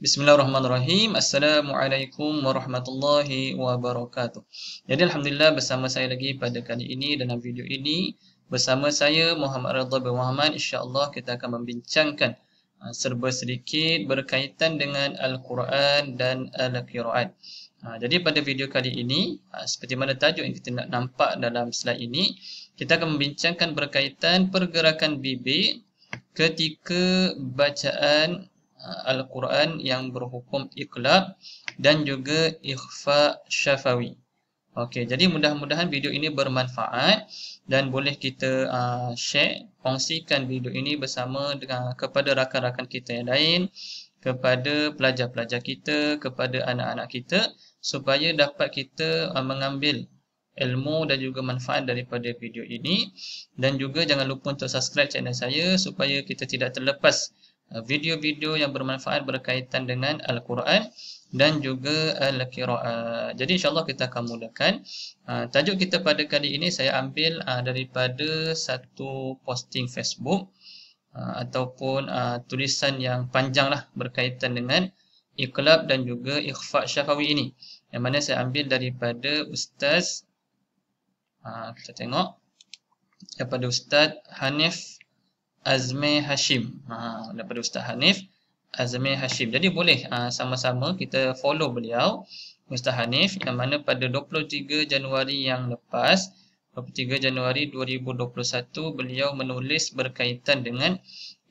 Bismillahirrahmanirrahim. Assalamualaikum warahmatullahi wabarakatuh. Jadi Alhamdulillah bersama saya lagi pada kali ini dalam video ini. Bersama saya Muhammad Ridha bin Muhammad. InsyaAllah kita akan membincangkan serba sedikit berkaitan dengan Al-Quran dan Al-Qira'at. Jadi pada video kali ini, seperti mana tajuk yang kita nak nampak dalam slide ini, kita akan membincangkan berkaitan pergerakan bibir ketika bacaan Al-Quran yang berhukum iqlab dan juga ikhfa syafawi. Okey, jadi mudah-mudahan video ini bermanfaat dan boleh kita share, kongsikan video ini bersama dengan kepada rakan-rakan kita yang lain, kepada pelajar-pelajar kita, kepada anak-anak kita supaya dapat kita mengambil ilmu dan juga manfaat daripada video ini. Dan juga jangan lupa untuk subscribe channel saya supaya kita tidak terlepas video-video yang bermanfaat berkaitan dengan Al-Quran dan juga Al-Qira'at. Jadi insyaAllah kita akan mulakan. Tajuk kita pada kali ini saya ambil daripada satu posting Facebook ataupun tulisan yang panjang lah berkaitan dengan iqlab dan juga ikhfa syafawi ini, yang mana saya ambil daripada Ustaz kita tengok daripada Ustaz Hanif Azmi Hashim, daripada Ustaz Hanif Azmi Hashim. Jadi boleh sama-sama kita follow beliau, Ustaz Hanif, yang mana pada 23 Januari yang lepas, 23 Januari 2021, beliau menulis berkaitan dengan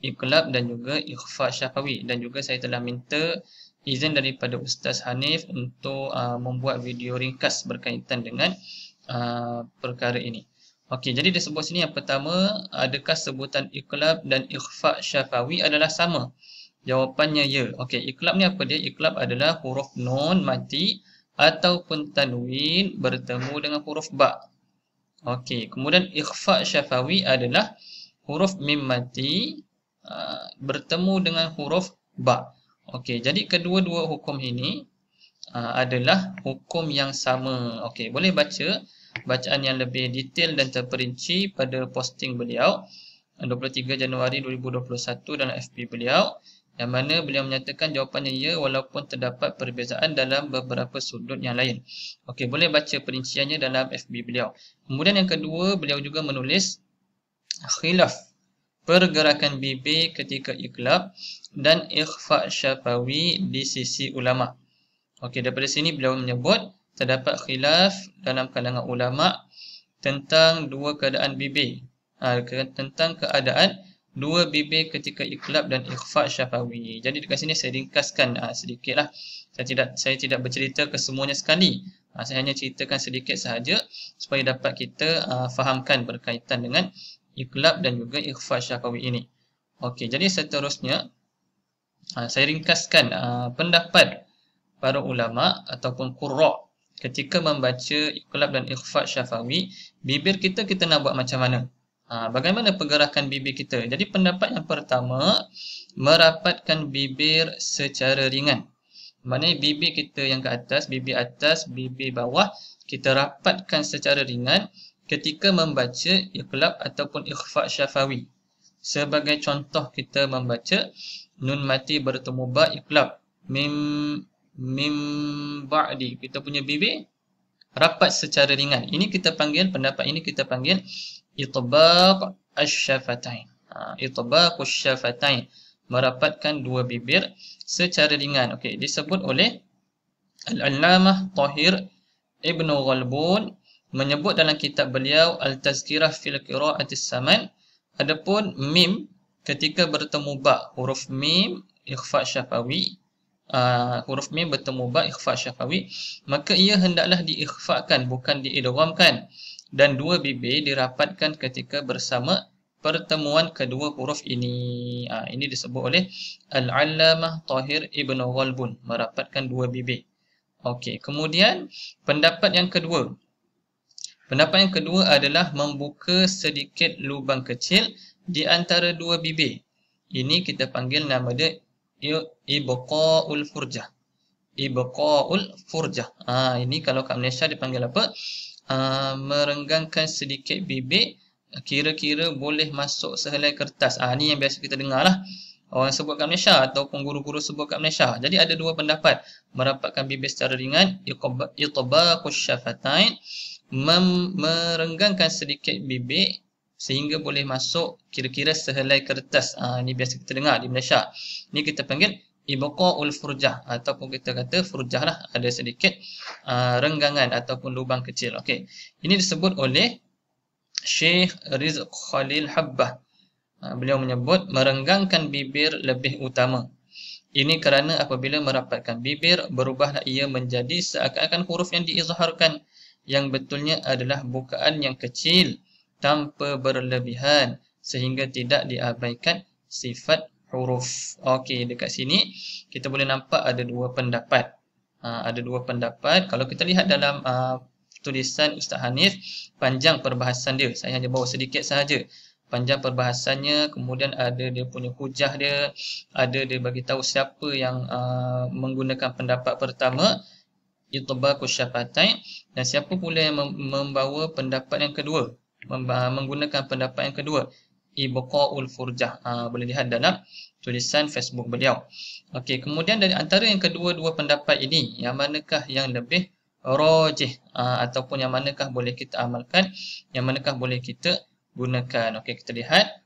iqlab dan juga ikhfa syafawi. Dan juga saya telah minta izin daripada Ustaz Hanif untuk membuat video ringkas berkaitan dengan perkara ini. Okey, jadi disebut sini yang pertama, adakah sebutan iqlab dan ikhfa syafawi adalah sama? Jawapannya ya. Okey, iqlab ni apa dia? Iqlab adalah huruf nun mati ataupun tanwin bertemu dengan huruf ba. Okey, kemudian ikhfa syafawi adalah huruf mim mati bertemu dengan huruf ba. Okey, jadi kedua-dua hukum ini adalah hukum yang sama. Okey, boleh baca bacaan yang lebih detail dan terperinci pada posting beliau 23 Januari 2021 dalam FB beliau, yang mana beliau menyatakan jawapannya ya walaupun terdapat perbezaan dalam beberapa sudut yang lain. Okey, boleh baca perinciannya dalam FB beliau. Kemudian yang kedua, beliau juga menulis khilaf pergerakan bibir ketika iqlab dan ikhfa syafawi di sisi ulama. Okey, daripada sini beliau menyebut terdapat khilaf dalam kalangan ulama tentang dua keadaan bibir, tentang keadaan dua bibir ketika iqlab dan ikhfa syafawi. Jadi dekat sini saya ringkaskan sedikitlah. Saya tidak bercerita ke semuanya sekali. Saya hanya ceritakan sedikit sahaja supaya dapat kita fahamkan berkaitan dengan iqlab dan juga ikhfa syafawi ini. Okey, jadi seterusnya saya ringkaskan pendapat para ulama ataupun qurra ketika membaca iqlab dan ikhfa syafawi. Bibir kita nak buat macam mana? Bagaimana pergerakan bibir kita? Jadi pendapat yang pertama, merapatkan bibir secara ringan. Maknanya bibir kita yang ke atas, bibir bawah, kita rapatkan secara ringan ketika membaca iqlab ataupun ikhfa syafawi. Sebagai contoh, kita membaca nun mati bertemu ba iqlab, mim ba'di, kita punya bibir rapat secara ringan. Ini kita panggil, pendapat ini kita panggil itbaq asy-syafatain. Itbaq asy-syafatain, merapatkan dua bibir secara ringan. Okey, disebut oleh Al-Allamah Tahir Ibnu Ghalbun, menyebut dalam kitab beliau Al-Tazkirah fil Qira'atis Saman, adapun mim ketika bertemu ba, huruf mim ikhfa syafawi, huruf mim bertemu ba ikhfa syafawi, maka ia hendaklah diikhfakan, bukan diidghamkan, dan dua bibir dirapatkan ketika bersama pertemuan kedua huruf ini. Ini disebut oleh Al-Allamah Tahir Ibnu Ghalbun, merapatkan dua bibir. Okey, kemudian pendapat yang kedua. Pendapat yang kedua adalah membuka sedikit lubang kecil di antara dua bibir. Ini kita panggil nama dia ibqa'ul furjah. Ibqa'ul furjah. Ini kalau kat Malaysia dipanggil apa? Merenggangkan sedikit bibir, kira-kira boleh masuk sehelai kertas. Ni yang biasa kita dengar lah. orang sebut kat Malaysia ataupun guru-guru sebut kat Malaysia. Jadi ada dua pendapat. Merapatkan bibir secara ringan, itbaqus syafatain, merenggangkan sedikit bibir sehingga boleh masuk kira-kira sehelai kertas. Ini biasa kita dengar di Malaysia. Ini kita panggil ibqa'ul furjah ataupun kita kata furjah lah, ada sedikit renggangan ataupun lubang kecil. Okey. Ini disebut oleh Syekh Rizq Khalil Habbah. Beliau menyebut merenggangkan bibir lebih utama. Ini kerana apabila merapatkan bibir, berubahlah ia menjadi seakan-akan huruf yang diizharkan, yang betulnya adalah bukaan yang kecil tanpa berlebihan sehingga tidak diabaikan sifat huruf. Okey, dekat sini kita boleh nampak ada dua pendapat. Ada dua pendapat. Kalau kita lihat dalam tulisan Ustaz Hanif, panjang perbahasan dia. Saya hanya bawa sedikit sahaja. Panjang perbahasannya, kemudian ada dia punya hujah dia, ada dia bagi tahu siapa yang menggunakan pendapat pertama, itbaqus syafatain, dan siapa pula yang membawa pendapat yang kedua, menggunakan pendapat yang kedua, ibqa'ul furjah. Boleh lihat dalam tulisan Facebook beliau. Okey, kemudian dari antara yang kedua-dua pendapat ini, yang manakah yang lebih rajih, ataupun yang manakah boleh kita amalkan, yang manakah boleh kita gunakan. Okey, kita lihat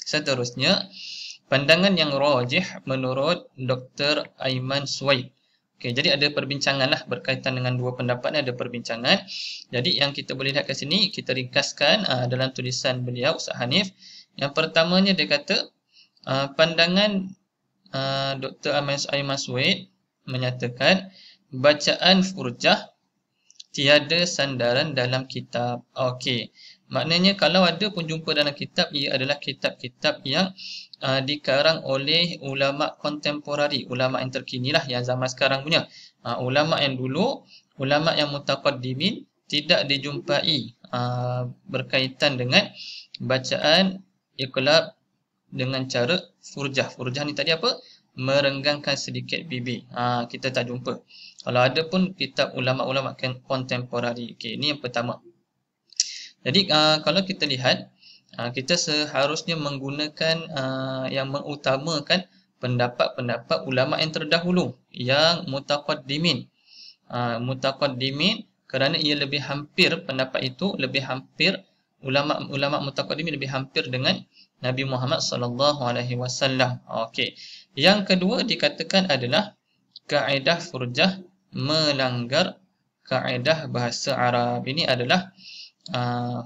seterusnya. Pandangan yang rajih menurut Dr. Aiman Suwaid. Okey, jadi ada perbincangan lah berkaitan dengan dua pendapat ni, ada perbincangan. Jadi yang kita boleh lihat kat sini, kita ringkaskan dalam tulisan beliau Ustaz Hanif. Yang pertamanya dia kata pandangan Dr. Aiman Suwaid menyatakan bacaan furjah tiada sandaran dalam kitab. Okey, maknanya kalau ada pun jumpa dalam kitab, ia adalah kitab-kitab yang dikarang oleh ulama kontemporari, ulama yang terkini lah, yang zaman sekarang punya. Ulama yang dulu, ulama yang mutaqaddimin, tidak dijumpai berkaitan dengan bacaan iqlab dengan cara furjah. Furjah ni tadi apa? Merenggangkan sedikit bibir. Kita tak jumpa. Kalau ada pun kitab ulama-ulama kontemporari. Okey, ini yang pertama. Jadi kalau kita lihat, kita seharusnya menggunakan yang mengutamakan pendapat-pendapat ulama yang terdahulu, yang mutaqaddimin. Mutaqaddimin kerana ia lebih hampir, pendapat itu lebih hampir, ulama mutaqaddimin lebih hampir dengan Nabi Muhammad sallallahu alaihi wasallam. Okey. Yang kedua dikatakan adalah kaedah furjah melanggar kaedah bahasa Arab. Ini adalah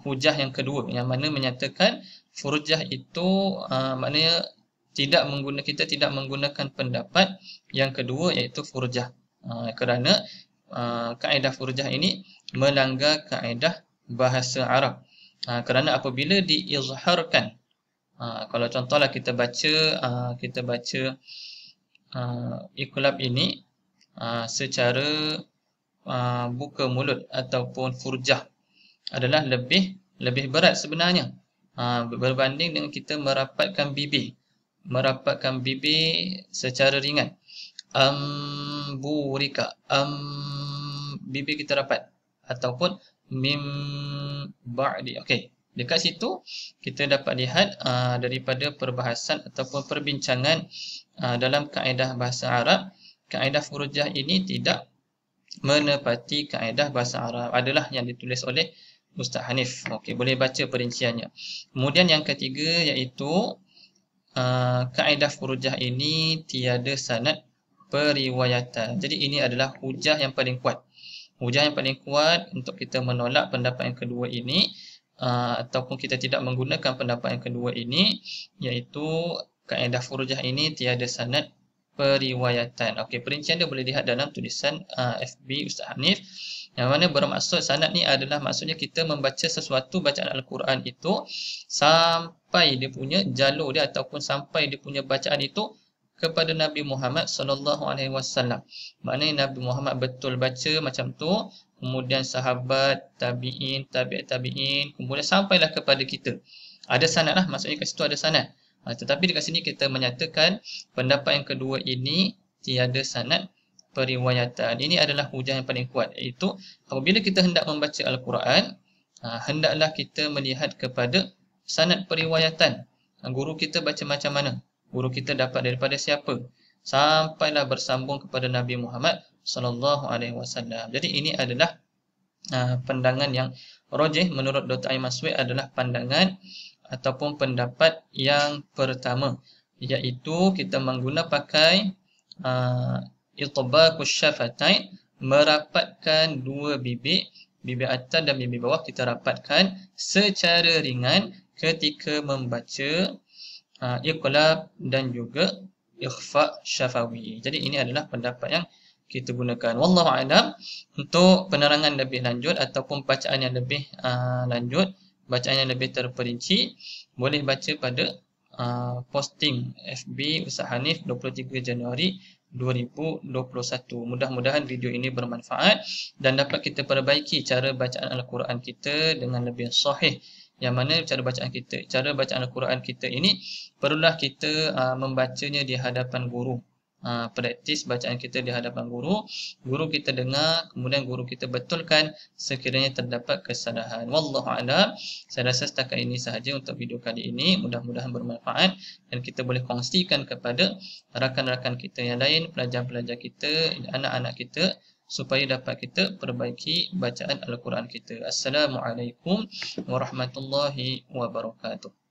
hujah yang kedua, yang mana menyatakan furjah itu maknanya kita tidak menggunakan pendapat yang kedua, iaitu furjah, kerana kaedah furjah ini melanggar kaedah bahasa Arab. Kerana apabila diizharkan, kalau contohlah kita baca iqlab ini secara buka mulut ataupun furjah adalah lebih berat sebenarnya berbanding dengan kita merapatkan bibir secara ringan. Burika, bibir kita rapat, ataupun mim ba'di. Okey, dekat situ kita dapat lihat daripada perbahasan ataupun perbincangan dalam kaedah bahasa Arab, kaedah furjah ini tidak menepati kaedah bahasa Arab. Adalah yang ditulis oleh Ustaz Hanif. Okey, boleh baca perinciannya. Kemudian yang ketiga iaitu kaedah furjah ini tiada sanad periwayatan. Jadi ini adalah hujah yang paling kuat. Hujah yang paling kuat untuk kita menolak pendapat yang kedua ini, ataupun kita tidak menggunakan pendapat yang kedua ini, iaitu kaedah furjah ini tiada sanad periwayatan. Okey, perincian dia boleh lihat dalam tulisan FB Ustaz Hanif, yang mana bermaksud sanad ni adalah maksudnya kita membaca sesuatu bacaan Al-Quran itu sampai dia punya jalur dia ataupun sampai dia punya bacaan itu kepada Nabi Muhammad sallallahu alaihi wasallam. Maknanya Nabi Muhammad betul baca macam tu, kemudian sahabat, tabi'in, tabi'in, kemudian sampailah kepada kita. Ada sanad lah, maksudnya kat situ ada sanad. Tetapi dekat sini kita menyatakan pendapat yang kedua ini tiada sanad periwayatan. Ini adalah hujah yang paling kuat, iaitu apabila kita hendak membaca Al-Quran, hendaklah kita melihat kepada sanad periwayatan. Guru kita baca macam mana? Guru kita dapat daripada siapa? Sampailah bersambung kepada Nabi Muhammad sallallahu alaihi wasallam. Jadi ini adalah pandangan yang rajih menurut Dr. Aiman Sweet, adalah pandangan ataupun pendapat yang pertama, iaitu kita mengguna pakai itbaqus syafatain, merapatkan dua bibir, bibir atas dan bibir bawah kita rapatkan secara ringan ketika membaca iqlab dan juga ikhfa syafawi. Jadi ini adalah pendapat yang kita gunakan. Wallahu a'lam. Untuk penerangan lebih lanjut ataupun bacaan yang lebih lanjut, bacaan yang lebih terperinci, boleh baca pada posting FB Ustaz Hanif 23 Januari 2021. Mudah-mudahan video ini bermanfaat dan dapat kita perbaiki cara bacaan Al-Quran kita dengan lebih sahih. Yang mana cara bacaan Al-Quran kita ini perlulah kita membacanya di hadapan guru. Praktis bacaan kita di hadapan guru kita dengar, kemudian guru kita betulkan sekiranya terdapat kesalahan. Wallahu a'lam. Saya rasa setakat ini sahaja untuk video kali ini. Mudah-mudahan bermanfaat dan kita boleh kongsikan kepada rakan-rakan kita yang lain, pelajar-pelajar kita, anak-anak kita, supaya dapat kita perbaiki bacaan Al-Quran kita. Assalamualaikum warahmatullahi wabarakatuh.